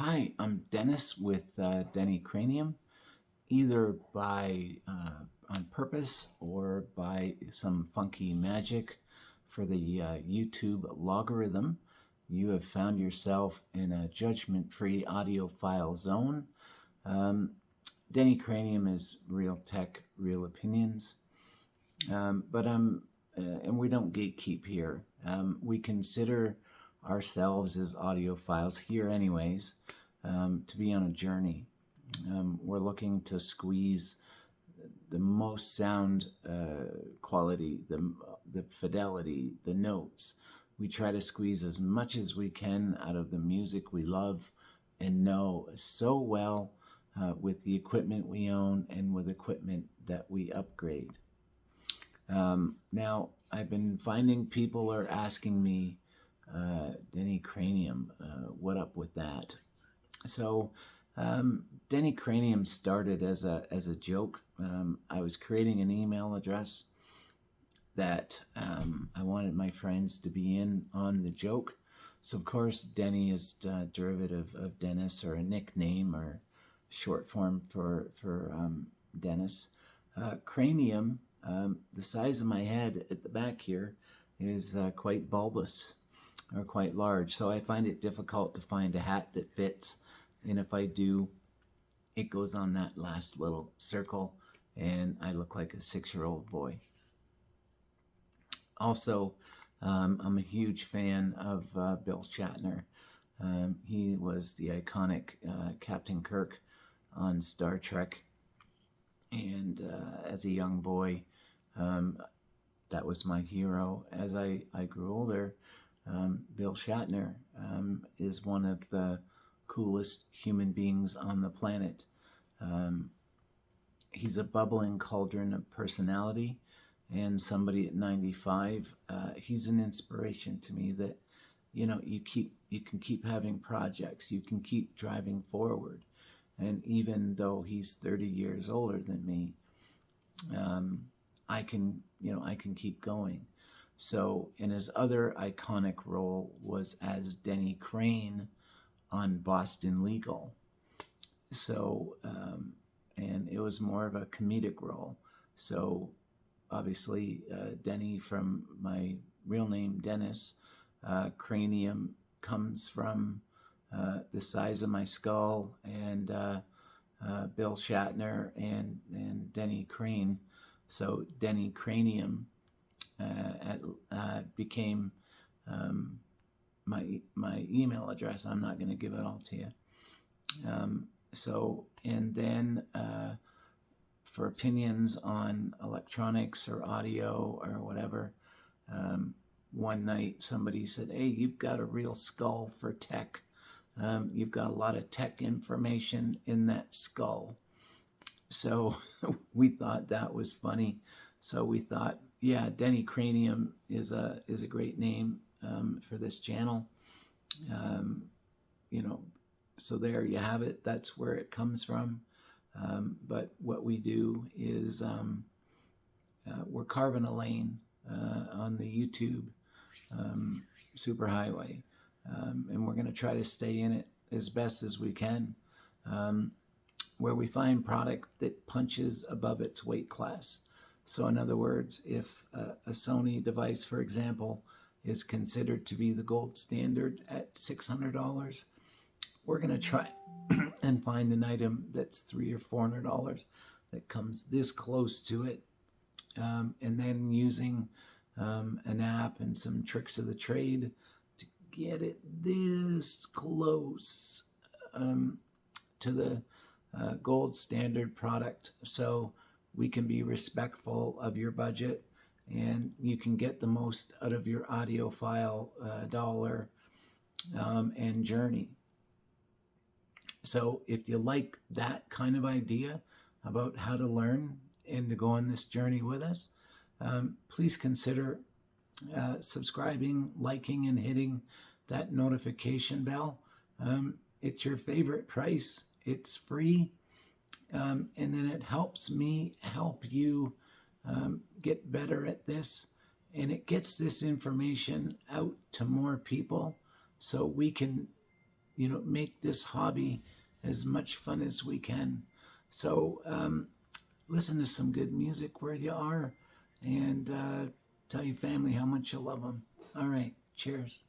Hi, I'm Dennis with Denny Cranium. Either by on purpose or by some funky magic for the YouTube logarithm, you have found yourself in a judgment-free audiophile zone. Um, Denny Cranium is real tech, real opinions, and we don't gatekeep here. We consider ourselves as audiophiles here, anyways, to be on a journey. We're looking to squeeze the most sound quality, the fidelity, the notes. We try to squeeze as much as we can out of the music we love and know so well with the equipment we own and with equipment that we upgrade. Now, I've been finding people are asking me, Denny Cranium, what up with that? So, Denny Cranium started as a joke. I was creating an email address that I wanted my friends to be in on the joke. So, of course, Denny is a derivative of Dennis, or a nickname or short form for Dennis. Cranium, the size of my head at the back here, is quite bulbous or quite large. So I find it difficult to find a hat that fits. And if I do, it goes on that last little circle and I look like a 6-year-old boy. Also, I'm a huge fan of Bill Shatner. He was the iconic Captain Kirk on Star Trek. And as a young boy, that was my hero. As I grew older, Bill Shatner is one of the coolest human beings on the planet. He's a bubbling cauldron of personality, and somebody at 95, he's an inspiration to me that, you can keep having projects, you can keep driving forward. And even though he's 30 years older than me, I can keep going. So, in his other iconic role was as Denny Crane on Boston Legal. So, and it was more of a comedic role. So, obviously, Denny, from my real name, Dennis, Cranium comes from the size of my skull, and Bill Shatner and Denny Crane. So Denny Cranium became my email address. I'm not going to give it all to you. And then for opinions on electronics or audio or whatever, one night somebody said, "Hey, you've got a real skull for tech. You've got a lot of tech information in that skull." So we thought that was funny. So we thought, yeah, Denny Cranium is a great name for this channel. So there you have it. That's where it comes from. But what we do is we're carving a lane on the YouTube superhighway, and we're going to try to stay in it as best as we can, where we find product that punches above its weight class. So in other words, if a Sony device, for example, is considered to be the gold standard at $600, we're going to try and find an item that's $300 or $400 that comes this close to it, and then using an app and some tricks of the trade to get it this close to the gold standard product, so we can be respectful of your budget and you can get the most out of your audiophile dollar and journey. So if you like that kind of idea about how to learn and to go on this journey with us, please consider subscribing, liking, and hitting that notification bell. It's your favorite price. It's free. And then it helps me help you get better at this. And it gets this information out to more people so we can make this hobby as much fun as we can. So listen to some good music where you are, and tell your family how much you love them. All right, cheers.